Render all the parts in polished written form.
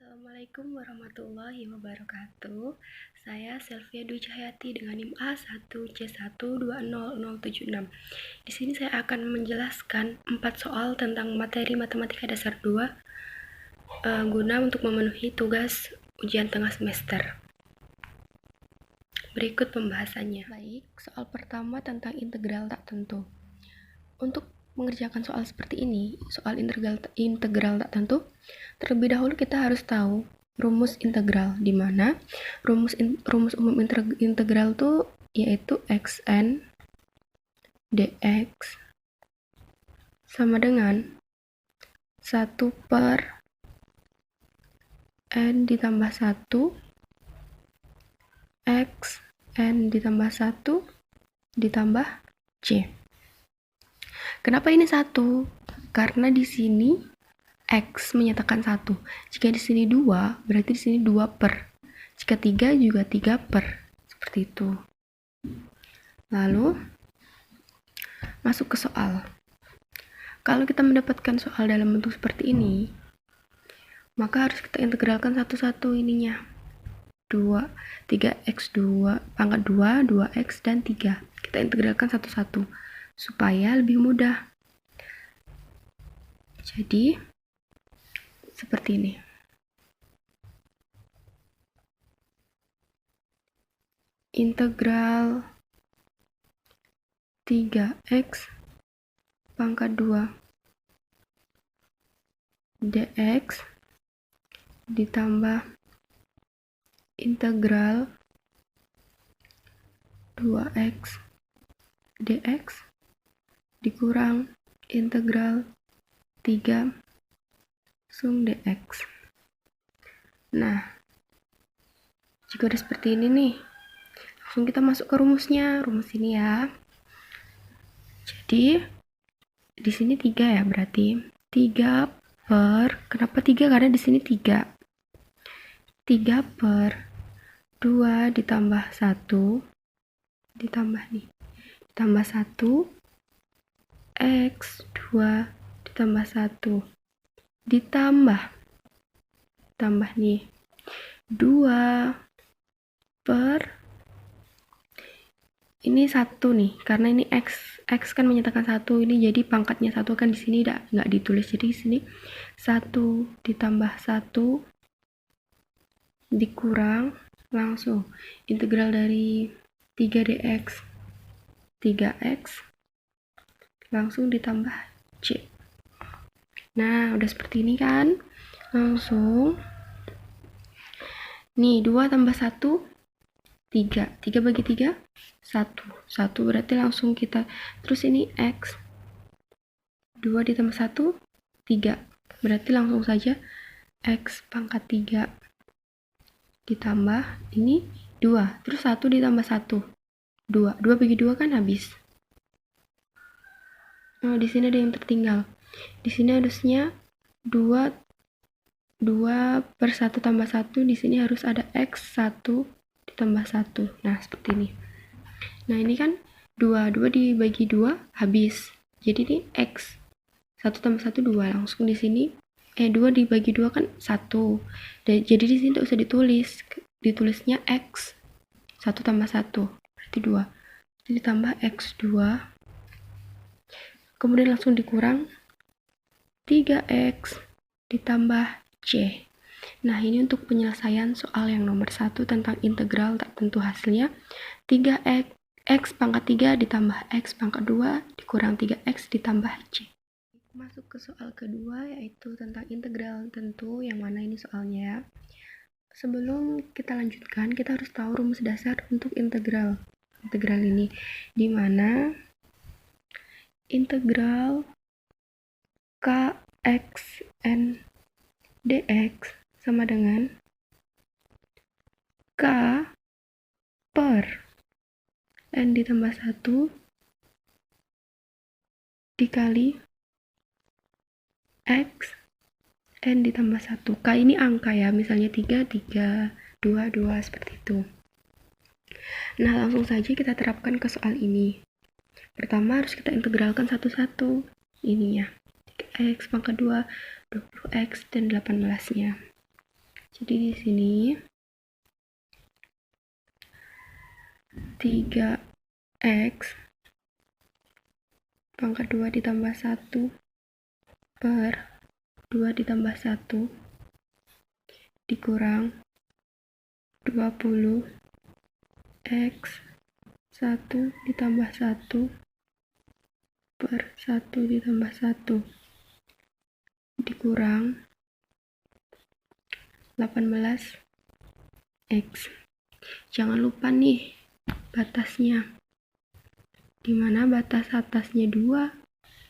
Assalamualaikum warahmatullahi wabarakatuh. Saya Selvia Dwi Cahyati dengan NIM A1C1200076. Di sini saya akan menjelaskan 4 soal tentang materi matematika dasar 2 guna untuk memenuhi tugas ujian tengah semester. Berikut pembahasannya. Baik, soal pertama tentang integral tak tentu. Untuk mengerjakan soal seperti ini, soal integral tak tentu, terlebih dahulu kita harus tahu rumus integral, di mana rumus umum integral itu yaitu xn dx sama dengan 1 per n ditambah 1 x n ditambah 1 ditambah c. Kenapa ini 1? Karena di sini x menyatakan 1. Jika di sini 2, berarti di sini 2 per. Jika 3 juga 3 per. Seperti itu. Lalu masuk ke soal. Kalau kita mendapatkan soal dalam bentuk seperti ini, maka harus kita integralkan satu-satu ininya. 3x2 pangkat 2, 2x dan 3. Kita integralkan satu-satu supaya lebih mudah. Jadi seperti ini. Integral 3x pangkat 2 dx ditambah integral 2x dx dikurang integral 3 sum dx. Nah, jika udah seperti ini nih, langsung kita masuk ke rumusnya. Rumus ini ya. Jadi di sini 3 ya, berarti 3 per, kenapa 3? Karena di sini 3. 3 per 2 ditambah 1 ditambah nih. Ditambah 1 x 2 ditambah 1 ditambah nih 2 per ini 1 nih, karena ini x kan menyatakan 1, ini jadi pangkatnya 1 kan di sini nggak ditulis, jadi di sini 1 ditambah 1 dikurang langsung integral dari 3 dx 3x langsung ditambah c. Nah, udah seperti ini kan? Langsung nih 2 tambah 1 3. 3 bagi 3 1. 1 berarti langsung kita, terus ini x 2 ditambah 1 3. Berarti langsung saja x pangkat 3 ditambah ini 2. Terus 1 ditambah 1 2. 2 bagi 2 kan habis. Nah, di sini ada yang tertinggal. Di sini harusnya 2 per 1 tambah 1, di sini harus ada x 1 ditambah 1. Nah, seperti ini. Nah, ini kan 2 dibagi 2 habis. Jadi ini x 1 tambah 1 2, langsung di sini 2 dibagi 2 kan 1. Jadi di sini tidak usah ditulis. Ditulisnya x 1 tambah 1 berarti 2. Jadi ditambah x2. Kemudian langsung dikurang 3x ditambah c. Nah, ini untuk penyelesaian soal yang nomor 1 tentang integral tak tentu. Hasilnya 3x x pangkat 3 ditambah x pangkat 2 dikurang 3x ditambah c. Masuk ke soal kedua, yaitu tentang integral tentu, yang mana ini soalnya ya. Sebelum kita lanjutkan, kita harus tahu rumus dasar untuk integral ini, di mana integral kxn dx sama dengan k per n ditambah 1 dikali x n ditambah 1. K ini angka ya, misalnya 3, 3, 2, 2, seperti itu. Nah, langsung saja kita terapkan ke soal ini. Pertama harus kita integralkan satu-satu ininya. 3x pangkat 2, 20x, dan 18-nya. Jadi di sini 3x pangkat 2 ditambah 1 per 2 ditambah 1 dikurang 20 x 1 ditambah 1 per 1 ditambah 1 dikurang 18 x. Jangan lupa nih batasnya, dimana batas atasnya 2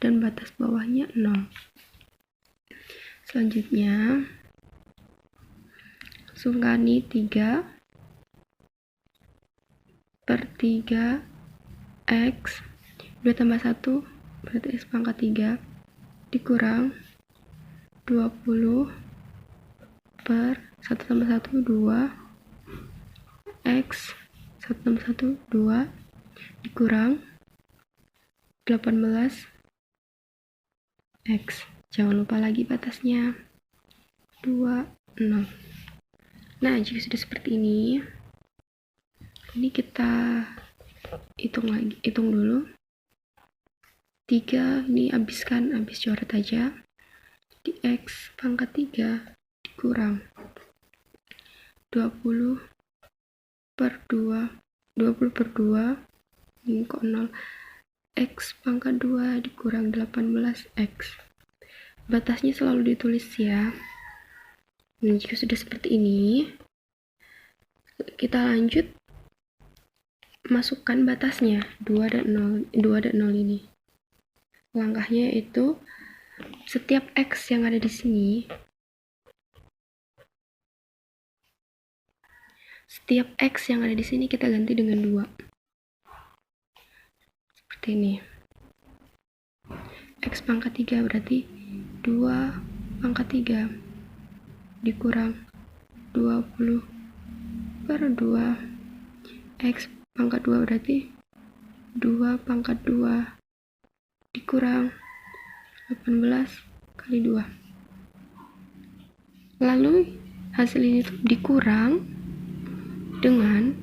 dan batas bawahnya 0. Selanjutnya sungkani 3 per 3 x 2 tambah 1 berarti x pangkat 3 dikurang 20 per 1 tambah 1 2 x 1 tambah 1 2 dikurang 18 x. Jangan lupa lagi batasnya 2 0. Nah, jika sudah seperti ini kita hitung dulu. 3 ini habis coret aja. Di x pangkat 3 dikurang 20 per 2 ini kok 0, x pangkat 2 dikurang 18x. Batasnya selalu ditulis ya. Nah, jika sudah seperti ini kita lanjut masukkan batasnya 2 dan 0 ini. Langkahnya itu setiap x yang ada di sini, kita ganti dengan 2. Seperti ini. X pangkat 3 berarti 2 pangkat 3 dikurang 20 per 2. X pangkat 2 berarti 2 pangkat 2 dikurang 18 kali 2. Lalu hasil ini tuh dikurang dengan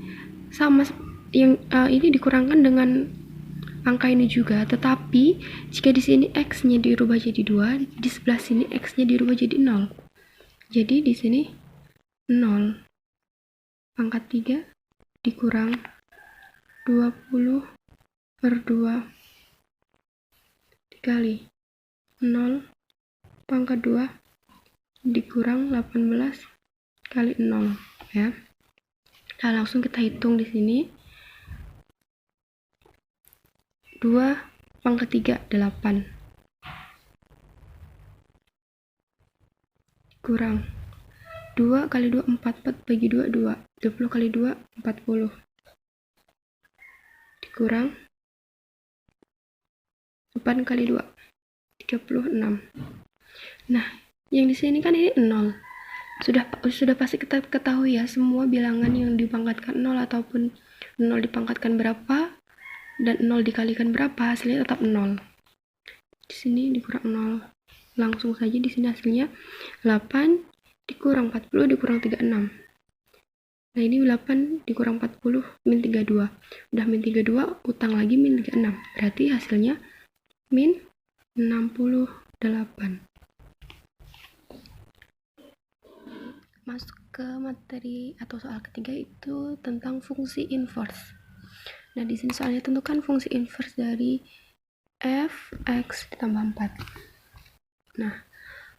sama yang ini dikurangkan dengan angka ini juga, tetapi jika di sini x-nya dirubah jadi 2, di sebelah sini x-nya dirubah jadi 0. Jadi di sini 0 pangkat 3 dikurang 20 per 2 dikali 0 pangkat 2 dikurang 18 kali 0 ya. Nah, langsung kita hitung di sini. 2 pangkat 3 8 kurang 2 kali 2 4 bagi 2 2 20 kali 2 40 dikurang 8 kali 2 36. Nah, yang di sini kan ini 0. Sudah pasti kita ketahui ya, semua bilangan yang dipangkatkan 0 ataupun 0 dipangkatkan berapa dan 0 dikalikan berapa, hasilnya tetap 0. Di sini dikurang 0. Langsung saja di sini hasilnya 8 dikurang 40 dikurang 36. Nah, ini 8 dikurang 40 min 32. Udah min 32, utang lagi min 36. Berarti hasilnya min 68. Masuk ke materi atau soal ketiga itu tentang fungsi inverse. Nah, di sini soalnya tentukan fungsi inverse dari f(x) ditambah 4. Nah,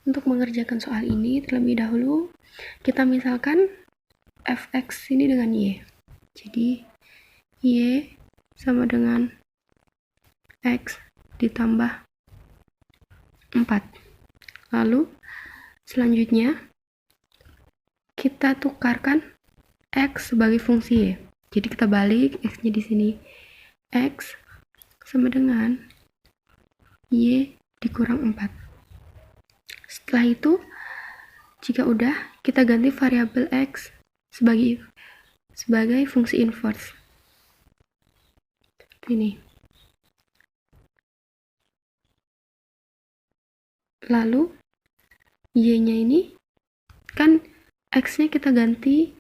untuk mengerjakan soal ini terlebih dahulu kita misalkan f(x) ini dengan y. Jadi y sama dengan x ditambah 4. Lalu selanjutnya kita tukarkan x sebagai fungsi y. Jadi kita balik x-nya di sini. X sama dengan y dikurang 4. Setelah itu, jika udah, kita ganti variabel x sebagai fungsi inverse. Seperti ini. Lalu y-nya ini kan X-nya kita ganti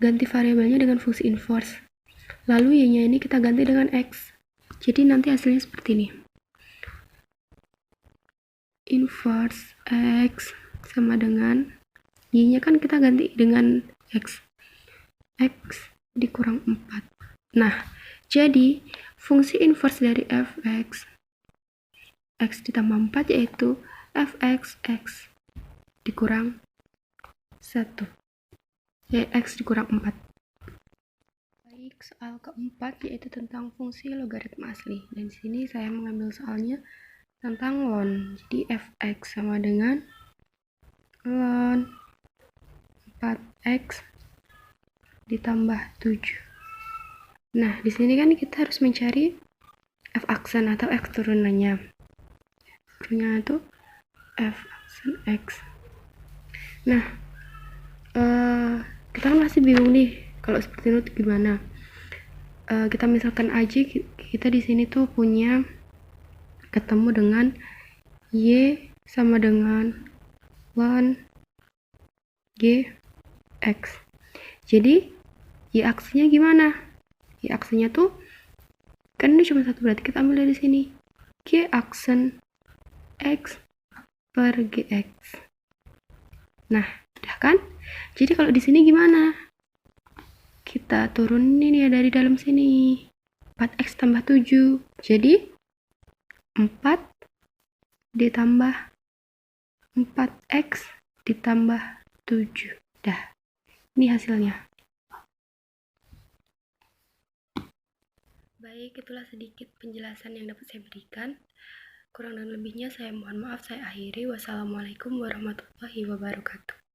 variabelnya dengan fungsi inverse. Lalu Y-nya ini kita ganti dengan X. Jadi nanti hasilnya seperti ini. Inverse X sama dengan Y-nya kan kita ganti dengan X. X dikurang 4. Nah, jadi fungsi inverse dari fx x ditambah 4 yaitu fx x dikurang 1. X dikurang 4. Baik, soal keempat yaitu tentang fungsi logaritma asli. Dan di sini saya mengambil soalnya tentang ln. Jadi fx sama dengan ln 4x ditambah 7. Nah, di sini kan kita harus mencari f aksen atau x turunannya. Turunannya itu f aksen x. Nah, kita kan masih bingung nih kalau seperti itu gimana. Kita misalkan aja kita di sini tuh punya ketemu dengan y sama dengan ln g x. Jadi y aksinya gimana? Y aksinya tuh kan ini cuma satu, berarti kita ambil dari sini g aksen x per gx. Nah, udah kan? Jadi kalau di sini gimana? Kita turunin ya dari dalam sini. 4x tambah 7. Jadi 4 ditambah 4x ditambah 7. Dah. Ini hasilnya. Baik, itulah sedikit penjelasan yang dapat saya berikan. Kurang dan lebihnya saya mohon maaf, saya akhiri. Wassalamualaikum warahmatullahi wabarakatuh.